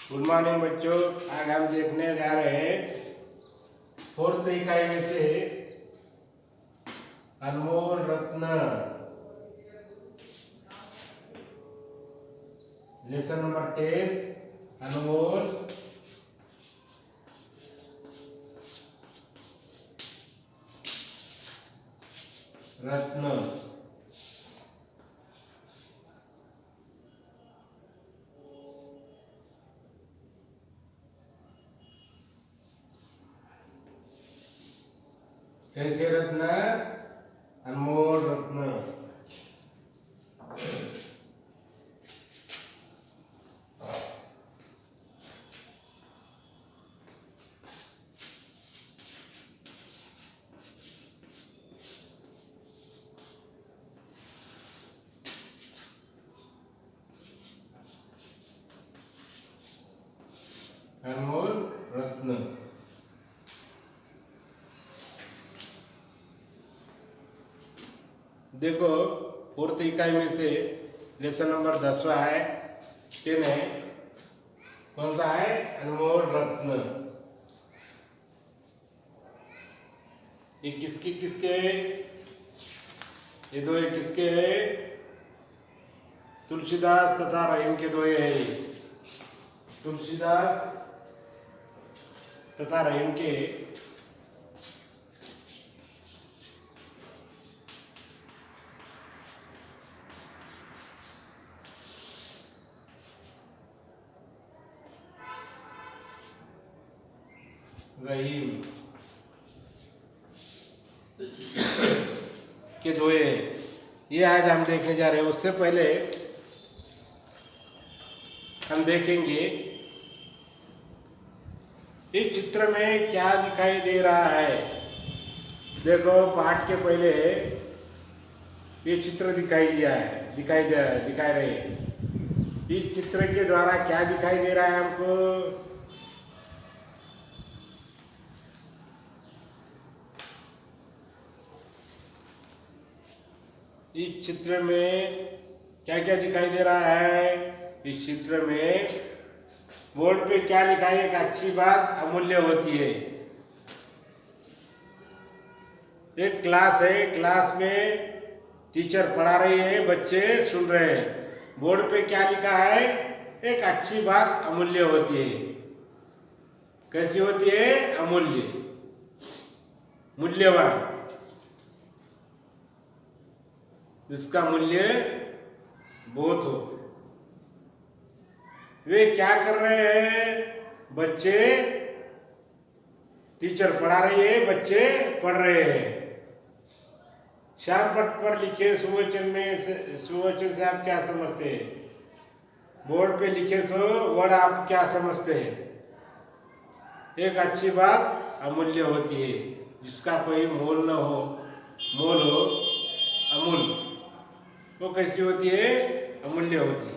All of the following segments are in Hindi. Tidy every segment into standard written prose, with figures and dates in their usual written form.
गुड मॉर्निंग बच्चों। आज हम देखने जा रहे हैं फोर्थ इकाई में से अनमोल रत्न, लेसन नंबर 10 अनमोल रत्न। कैसे रत्न? अनमोल रत्न। अनमोल रत्न। देखो, फोर्थ इकाई में से लेसन नंबर 10वां है, 10 है। कौन सा है? अनमोल रत्न। ये किसके किसके है? ये दो है किसके है? तुलसीदास तथा रहीम के दो है। तुलसीदास तथा रहीम के रहीम के धोए, ये आज हम देखने जा रहे हैं। उससे पहले हम देखेंगे इस चित्र में क्या दिखाई दे रहा है। देखो, पाठ के पहले ये चित्र दिखाई दिया है, दिखाई रहे हैं। इस चित्र के द्वारा क्या दिखाई दे रहा है हमको? इस चित्र में क्या क्या दिखाई दे रहा है? इस चित्र में बोर्ड पे क्या लिखा है? एक अच्छी बात अमूल्य होती है। एक क्लास है, क्लास में टीचर पढ़ा रही है, बच्चे सुन रहे हैं। बोर्ड पे क्या लिखा है? एक अच्छी बात अमूल्य होती है। कैसी होती है? अमूल्य, मूल्यवान, जिसका मूल्य बहुत हो। वे क्या कर रहे हैं? बच्चे, टीचर पढ़ा रही है, बच्चे पढ़ रहे हैं। श्याम पट पर लिखे सुवचन से आप क्या समझते हैं? बोर्ड पे लिखे सो वर्ड आप क्या समझते हैं? एक अच्छी बात अमूल्य होती है, जिसका कोई मोल न हो, मोल हो, अमूल्य। वो कैसी होती है? अमूल्य होती है।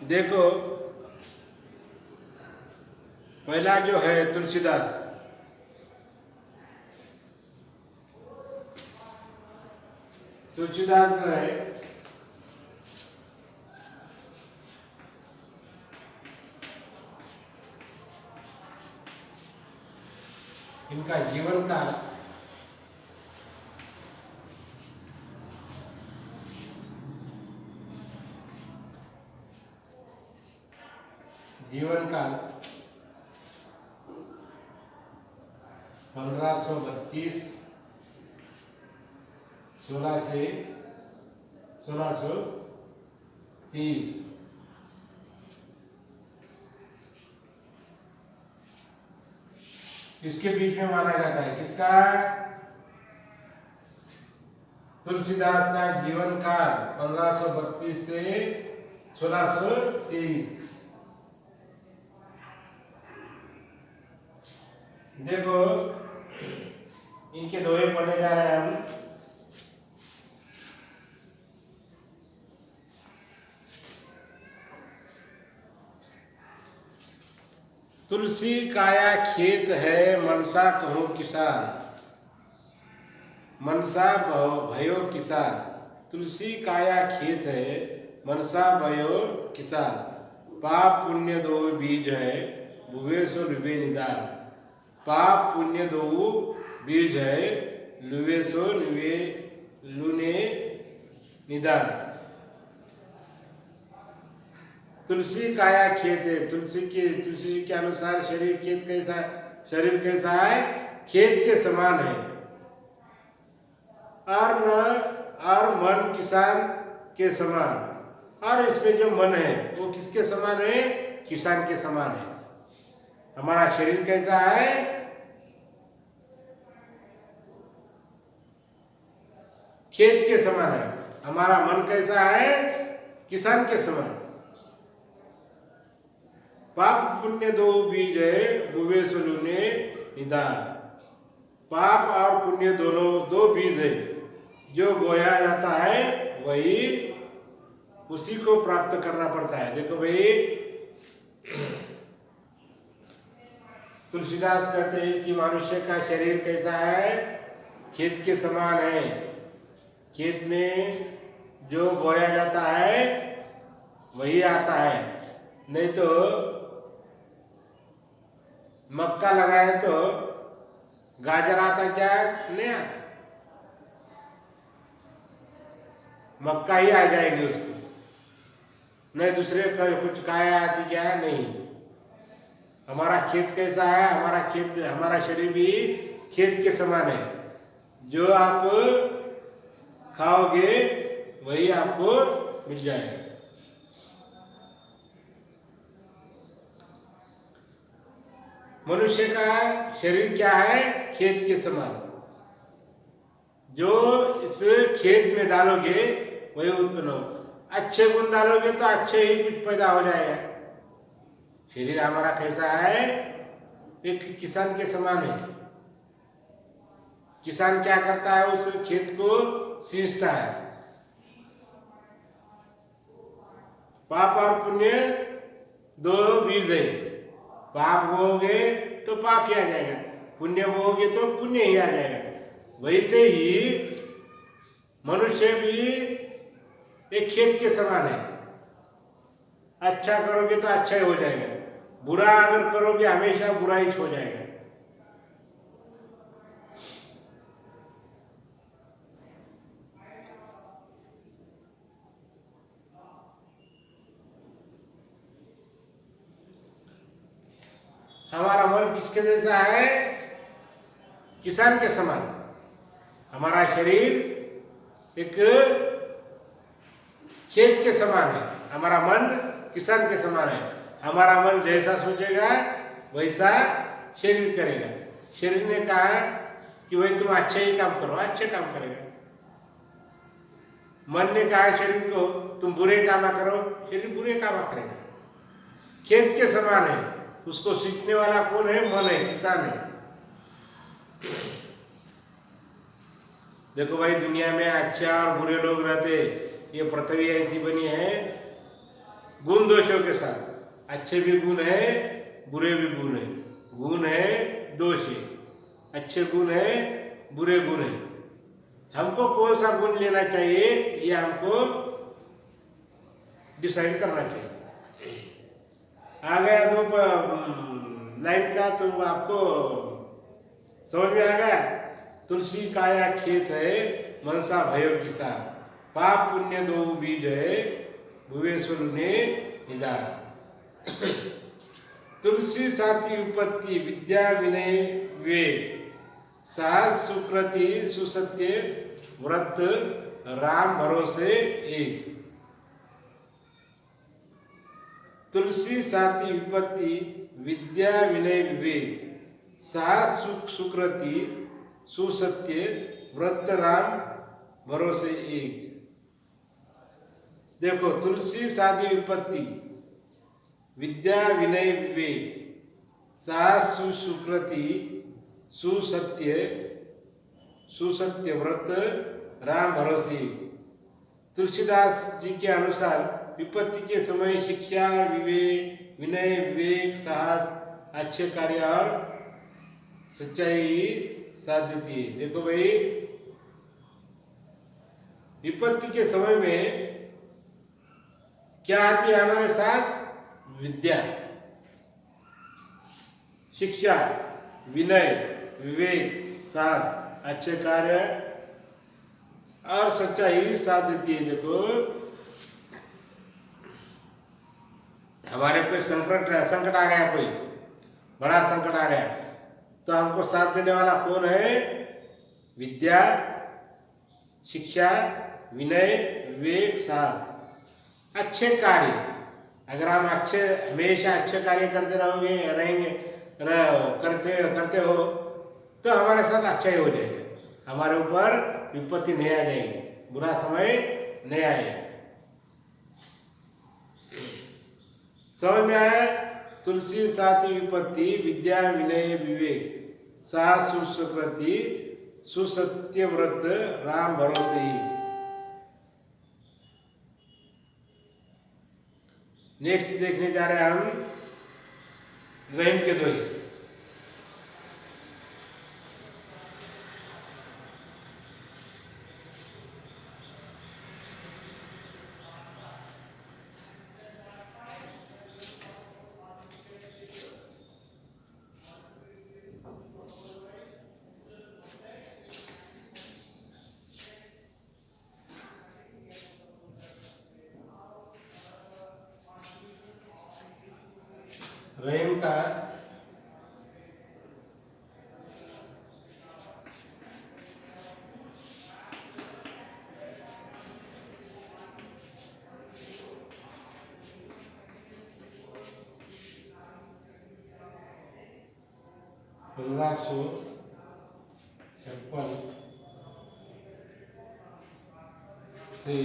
देखो, पहला जो है तुलसीदास, तुलसीदास जो है इनका जीवन काल जीवन काल 1532 16 से 1630। इसके बीच में माना जाता है। किसका? तुलसीदास का जीवन काल 1532 से 1630। देखो, इनके दोहे पढ़ने जा रहे हैं हम। तुलसी काया खेत है मनसा कहूँ किसान, मनसा भयो किसान। तुलसी काया खेत है मनसा भयो किसान, पाप पुण्य दो बीज है भुवे सो लुबे निदान। पाप पुण्य दो बीज है लुबे सो लुने निदान। तुलसी काया खेत है, तुलसी के अनुसार शरीर खेत कैसा है, शरीर कैसा है, खेत के समान है। और मन किसान के समान, और इसमें जो मन है वो किसके समान है, किसान के समान है। हमारा शरीर कैसा है, खेत के समान है। हमारा मन कैसा है, किसान के समान। पाप पुण्य दो बीज है बुवे सुलूने निदान। पाप और पुण्य दोनों दो बीज है, जो बोया जाता है वही उसी को प्राप्त करना पड़ता है। देखो भाई, तुलसीदास कहते हैं कि मनुष्य का शरीर कैसा है, खेत के समान है। खेत में जो बोया जाता है वही आता है, नहीं तो मक्का लगाए तो गाजर आता क्या, नहीं आता, मक्का ही आ जाएगी उसको, नहीं दूसरे कुछ काया आती क्या, नहीं। हमारा खेत कैसा है, हमारा शरीर भी खेत के समान है। जो आप खाओगे वही आपको मिल जाएगा। मनुष्य का शरीर क्या है, खेत के समान। जो इस खेत में डालोगे वही उत्पन्न हो। अच्छे गुण डालोगे तो अच्छे ही कुछ पैदा हो जाएगा। शरीर हमारा कैसा है, एक किसान के समान है। किसान क्या करता है, उस खेत को सींचता है। पाप और पुण्य दोनों बीज है। पाप बोओगे तो पाप ही आ जाएगा, पुण्य बोओगे तो पुण्य ही आ जाएगा। वैसे ही मनुष्य भी एक खेत के समान है। अच्छा करोगे तो अच्छा ही हो जाएगा, बुरा अगर करोगे हमेशा बुरा ही हो जाएगा। हमारा मन किसके जैसा है, किसान के समान। हमारा शरीर एक खेत के समान है, हमारा मन किसान के समान है। हमारा मन जैसा सोचेगा वैसा शरीर करेगा। शरीर ने कहा कि भाई तुम अच्छे ही काम करो, अच्छे काम करेगा। मन ने कहा शरीर को तुम बुरे काम करो, शरीर बुरे काम करेगा। खेत के समान है, उसको सीखने वाला कौन है, मन है, किसान है। देखो भाई, दुनिया में अच्छे और बुरे लोग रहते। ये पृथ्वी ऐसी बनी है गुण दोषों के साथ। अच्छे भी गुण है, बुरे भी गुण है। गुण है, दोष है। अच्छे गुण है, बुरे गुण है। हमको कौन सा गुण लेना चाहिए ये हमको डिसाइड करना चाहिए। आ गया तो लाइन का, तो आपको समझ में आ गया। तुलसी काया खेत है मनसा भयो किसान, पाप पुण्य दो बीज है भुवेश्वर ने निदान। तुलसी साथी उपत्ति विद्या विनय विवेक, साहस सुकृति सुसत्य व्रत राम भरोसे एक। तुलसी साथी विपत्ति विद्या विनय विवेक, साहस सुकृति सुसत्य व्रत राम भरोसे एक। देखो, तुलसी साथी विपत्ति विद्या विनय विवेक, साहस सुकृति सुसत्य व्रत राम भरोसे। तुलसीदास जी के अनुसार विपत्ति के समय शिक्षा विनय विवेक साहस अच्छे कार्य और सच्चाई साथ देती है। देखो भाई, विपत्ति के समय में क्या आती है हमारे साथ? विद्या, शिक्षा, विनय, विवेक, साहस, अच्छे कार्य और सच्चाई साथ देती है। देखो, हमारे पे संकट आ गया, कोई बड़ा संकट आ गया, तो हमको साथ देने वाला कौन है? विद्या, शिक्षा, विनय, विवेक, साहस, अच्छे कार्य। अगर हम हमेशा अच्छे कार्य करते करते हो तो हमारे साथ अच्छा ही हो जाएगा, हमारे ऊपर विपत्ति नहीं आ जाएगी, बुरा समय नहीं आएगा। समझ में आया? तुलसी साथी विपत्ति, विद्या, विनय, विवेक, साहस, सुकृति, सुसत्य व्रत, राम भरोसे ही। नेक्स्ट देखने जा रहे हैं हम रहीम के दोहे। रहीम का पंद्रह सौ छप्पन से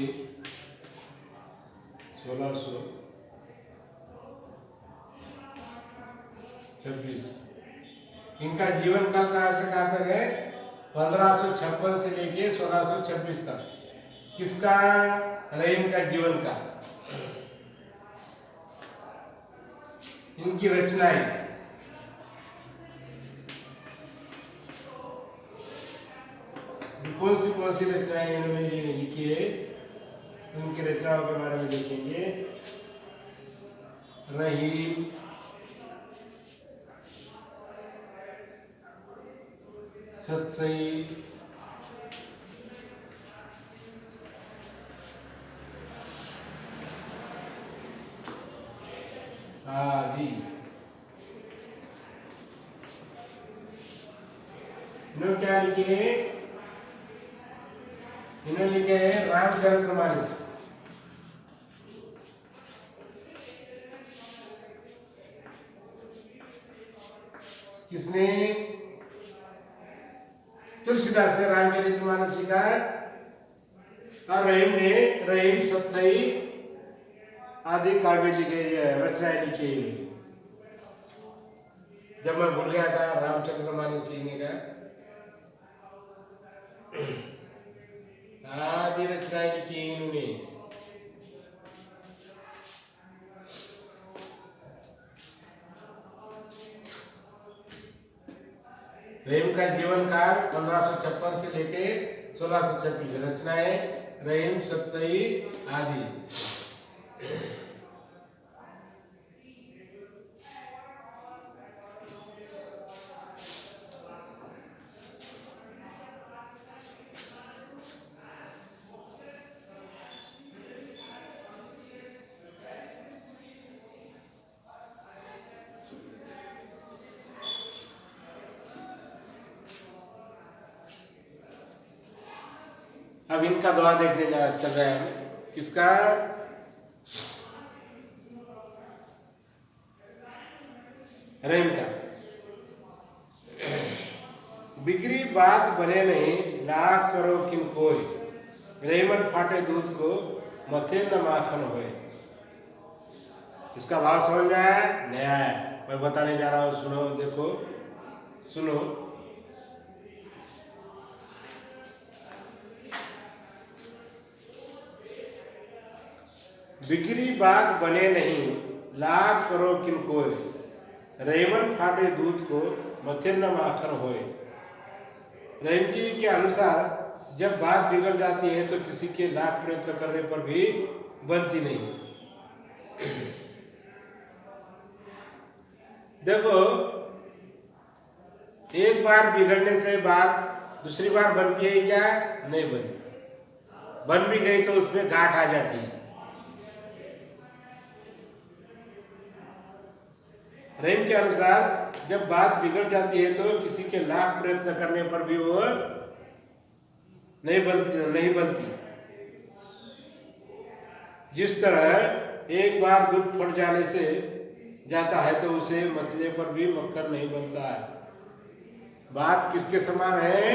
1626। इनका जीवन काल कहाँ से कहाँ तक है? 1556 से लेके 1626 तक। किसका? रहीम का जीवन काल। इनकी रचनाएं, कौन सी रचनाएं इन्होंने लिखी है, उनकी रचनाओं के बारे में देखेंगे। रहीम, सतसई, आदि। इन्होंने क्या लिखे हैं? इन्होंने लिखे हैं रामचरितमानस। किसने? तुलसीदास ने रामचरितमानस लिखा है, और रहीम ने रहीम, सतसई आदि काव्य लिखे, रचनाएं लिखी। जब मैं भूल गया था रामचरितमानस लिखने का, आदि रचनाएं लिखी इन्होंने। रहीम का जीवन काल 1556 से लेके 1626। रचनाएं रहीम, सतसई आदि। अब इनका दुआ देखने चल रहे हैं। किसका? रहीम का। बिगड़ी बात बने नहीं, लाख करो किन कोई, रहीमन फाटे दूध को, मथे न माखन होए। इसका भाव समझ में आया? नया है, मैं बताने जा रहा हूँ, सुनो, देखो, सुनो। बिगड़ी बात बने नहीं, लाख करो किन कोई, रहीमन फाटे दूध को मथे न माखन होए। रहीम जी के अनुसार जब बात बिगड़ जाती है तो किसी के लाख प्रयत्न करने पर भी बनती नहीं। देखो, एक बार बिगड़ने से बात दूसरी बार बनती है क्या? नहीं बनती। बन भी गई तो उसमें गांठ आ जाती है। रहीम के अनुसार जब बात बिगड़ जाती है तो किसी के लाख प्रयत्न करने पर भी वो नहीं बनती। जिस तरह एक बार दूध फट जाने से जाता है तो उसे मतने पर भी मक्खन नहीं बनता है। बात किसके समान है?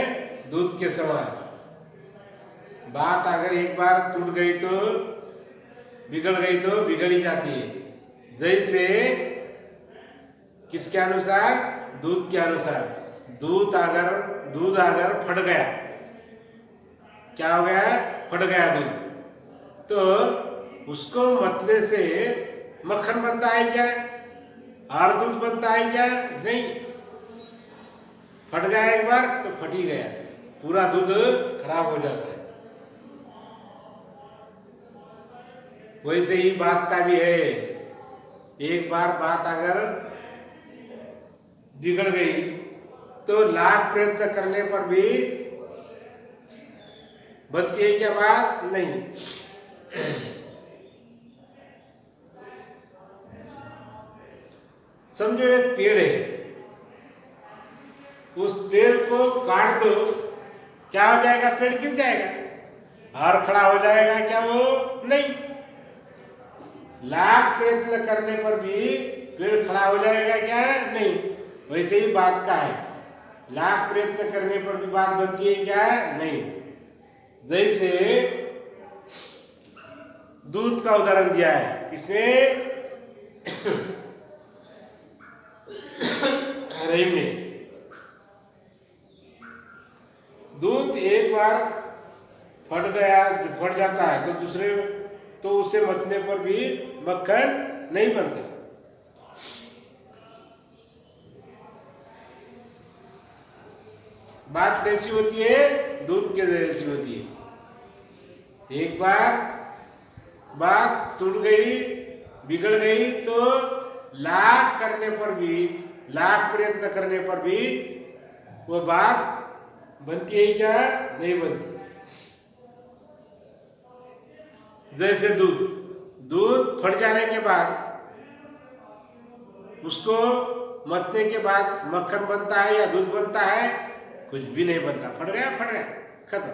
दूध के समान। बात अगर एक बार टूट गई तो बिगड़ गई तो बिगड़ ही जाती है। जैसे किसके अनुसार? दूध के अनुसार। दूध अगर फट गया, क्या हो गया? फट गया दूध, तो उसको मतने से मक्खन बनता है क्या? और दूध बनता है क्या? नहीं। फट गया एक बार तो फट ही गया, पूरा दूध खराब हो जाता है। वैसे ही बात का भी है। एक बार बात अगर बिगड़ गई तो लाख प्रयत्न करने पर भी बनती है क्या बात? नहीं। समझो एक पेड़ है, उस पेड़ को काट दो, क्या हो जाएगा? पेड़ गिर जाएगा और खड़ा हो जाएगा क्या? वो नहीं। लाख प्रयत्न करने पर भी पेड़ खड़ा हो जाएगा क्या? नहीं। वैसे ही बात का है, लाख प्रयत्न करने पर भी बात बनती है क्या? नहीं। जैसे दूध का उदाहरण दिया है किसने? रहीम ने। दूध एक बार फट जाता है तो उसे मतने पर भी मक्खन नहीं बनता। बात कैसी होती है? दूध के जैसी होती है। एक बार बात टूट गई, बिगड़ गई तो लाख प्रयत्न करने पर भी वो बात बनती है क्या? नहीं बनती। जैसे दूध फट जाने के बाद उसको मतने के बाद मक्खन बनता है या दूध बनता है? कुछ भी नहीं बनता। फट गया खत्म।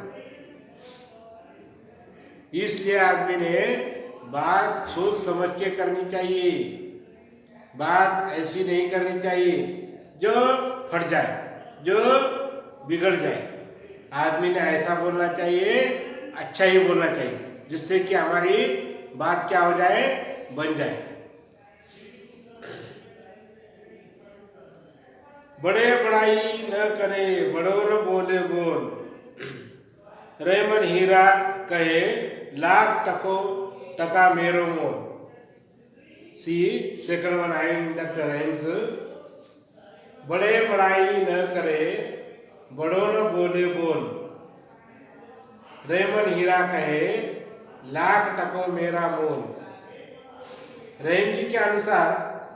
इसलिए आदमी ने बात सोच समझ के करनी चाहिए। बात ऐसी नहीं करनी चाहिए जो फट जाए, जो बिगड़ जाए। आदमी ने ऐसा बोलना चाहिए, अच्छा ही बोलना चाहिए, जिससे कि हमारी बात क्या हो जाए? बन जाए। बड़े बड़ाई न करे, बड़ो न बोले बोल। रहीमन हीरा कहे, लाख टका मेरो मोल। See, second one I in that rhymes. बड़े बड़ाई न करे, बड़ो न बोले बोल। रहीमन हीरा कहे, लाख टको मेरा मोल। रहीम जी के अनुसार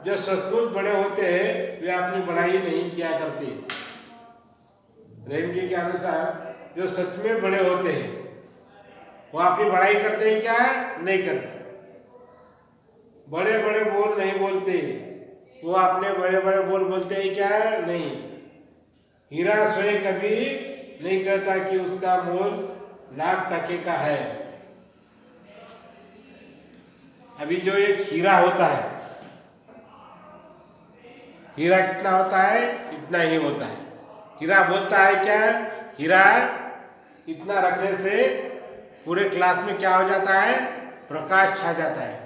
जो सचमुच बड़े होते हैं वे अपनी बड़ाई नहीं किया करते। रहीम जी के अनुसार जो सच में बड़े होते हैं वो अपनी बड़ाई करते हैं क्या? नहीं करते। बड़े बड़े बोल नहीं बोलते, वो अपने बड़े बड़े बोल बोलते हैं क्या? नहीं। हीरा स्वयं कभी नहीं कहता कि उसका मोल लाख टके का है। अभी जो एक हीरा होता है, हीरा कितना होता है? इतना ही होता है। हीरा बोलता है क्या? हीरा इतना रखने से पूरे क्लास में क्या हो जाता है? प्रकाश छा जाता है,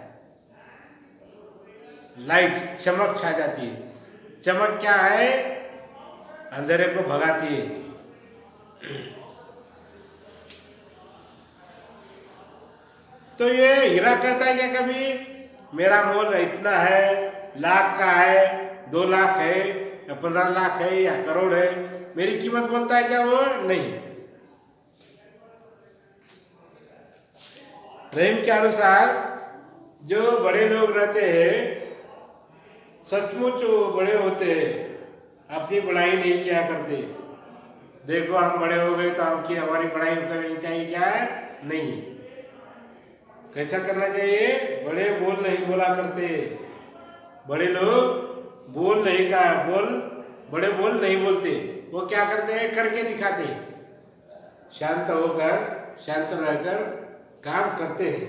लाइट चमक छा जाती है। चमक क्या है? अंधेरे को भगाती है। तो ये हीरा कहता है क्या कभी मेरा मोल इतना है, लाख का है, 2 लाख है या 15 लाख है या करोड़ है, मेरी कीमत बोलता है क्या वो? नहीं। रहीम के अनुसार जो बड़े लोग रहते हैं सचमुच वो बड़े होते हैं, अपनी पढ़ाई नहीं किया करते। देखो हम बड़े हो गए तो हमारी पढ़ाई करनी चाहिए क्या? नहीं। कैसा करना चाहिए? बड़े बोल नहीं बोला करते। बड़े लोग बोल नहीं का बोल बड़े बोल नहीं बोलते, वो क्या करते हैं? करके दिखाते। शांत होकर शांत रहकर काम करते हैं।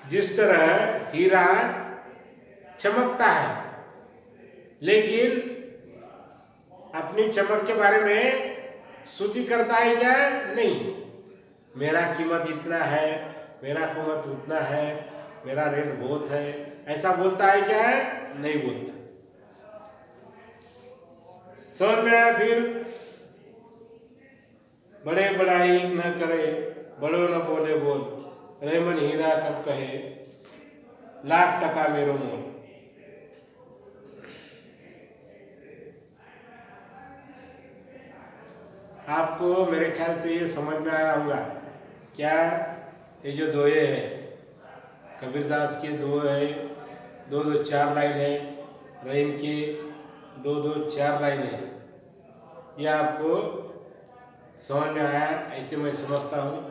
जिस तरह हीरा चमकता है लेकिन अपनी चमक के बारे में स्तुति करता है क्या? नहीं। मेरा कीमत इतना है, मेरा कीमत उतना है, मेरा रेट बहुत है, ऐसा बोलता है क्या? नहीं बोलता। समझ में आया? फिर बड़े बड़ाई न करे, बड़ो न बोले बोल, रेमन हीरा कब कहे, लाख टका मेरो मोल। आपको मेरे ख्याल से ये समझ में आया होगा क्या? ये जो दोहे है कबीरदास के दोहे है, 2-2 4 लाइन है, रहीम के 2-2 4 लाइन है। ये आपको समझ में आया? ऐसे मैं समझता हूँ।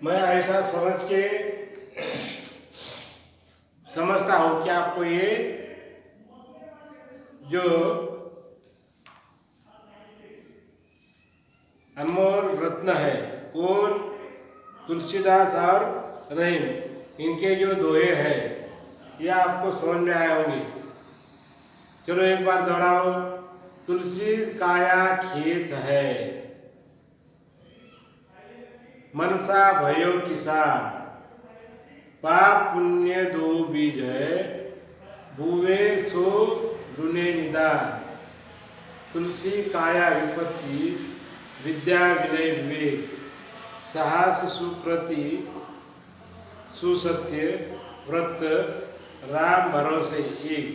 मैं ऐसा समझता हूँ कि आपको ये जो अनमोल रत्न है, कौन? तुलसीदास और रहीम, इनके जो दोहे हैं ये आपको समझ में आए होंगे। चलो एक बार दोहराओ। तुलसी काया खेत है, मनसा भयो किसान, पाप पुण्य दो बीज है, बुवे सो लुने निदान। तुलसी काया विपत्ति, विद्या विनय विवेक, साहस सुप्रति, सुसत्य व्रत, राम भरोसे एक।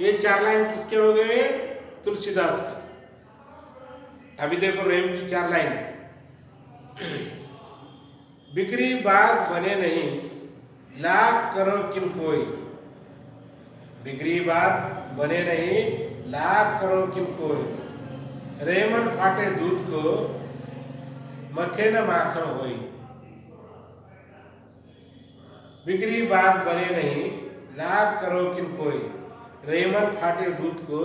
ये 4 लाइन किसके हो गए? तुलसीदास का। अभी देखो रहीम की 4 लाइन। बिक्री बात बने नहीं, लाख करो किन कोई। बिक्री बात बने नहीं, लाख करो किन कोई। रेमन फाटे दूध को, मथे न माखन होई। बिक्री बात बने नहीं, लाख करो किन कोई। रेमन फाटे दूध को,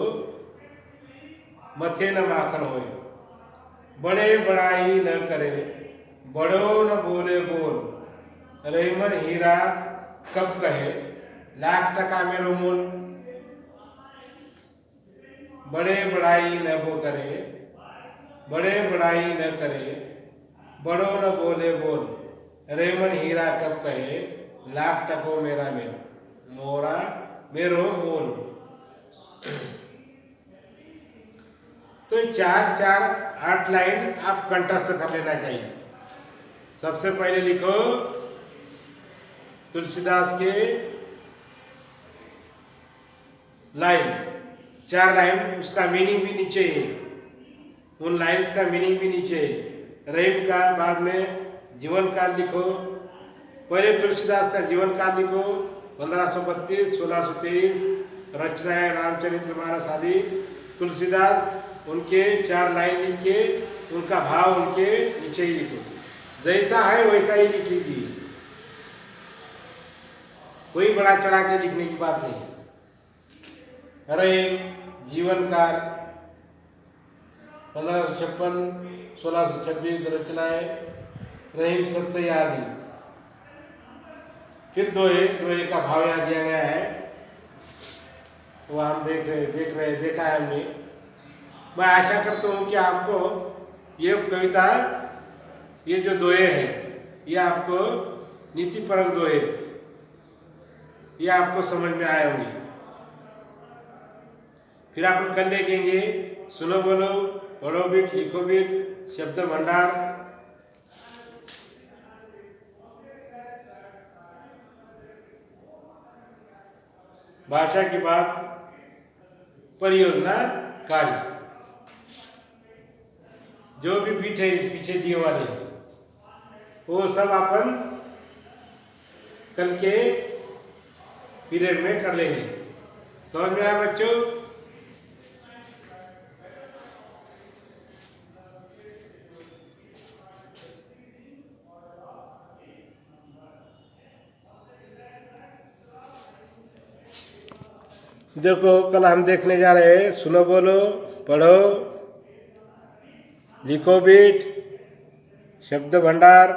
मथे न माखन होई। बड़े बड़ाई न करे, बड़ो न बोले बोल, रेमन हीरा कब कहे, लाख टका मेरो मोल। बड़े बड़ाई न वो करे, बड़े बड़ाई न करे, बड़ो न बोले बोल, रेमन हीरा कब कहे, लाख टको मेरा मोरा मेरो मोल। तो 4-4 8 लाइन आप कंठस्थ कर लेना चाहिए। सबसे पहले लिखो तुलसीदास के लाइन, 4 लाइन, उसका मीनिंग भी नीचे है, उन लाइन्स का मीनिंग भी नीचे है। रहीम का बाद में जीवन काल लिखो। पहले तुलसीदास का जीवन काल लिखो, 1532-1623, रचनाएं रामचरितमानस आदि। तुलसीदास उनके 4 लाइन लिख के उनका भाव उनके नीचे ही लिखो। जैसा है वैसा ही लिख लीजिए, कोई बड़ा चढ़ा के लिखने की बात नहीं। रहीम जीवन काल 1556-1626 रचनाएं, रहीम सत्सई आदि। फिर दोहे का भाव यहाँ दिया गया है, वो हम देखा है हमने। मैं आशा करता हूँ कि आपको ये कविता, ये जो दोहे हैं, ये आपको नीतिपरक दोहे, ये आपको समझ में आए होंगे। फिर अपन कल देखेंगे सुनो बोलो, पढ़ो बीट, लिखो बीट, शब्द भंडार, भाषा की बात, परियोजना कार्य, जो भी बीट है इस पीछे दिए वाले वो सब अपन कल के पीरियड में कर लेंगे। समझ में आया बच्चों? देखो कल हम देखने जा रहे हैं सुनो बोलो, पढ़ो, लिखो बीट, शब्द भंडार,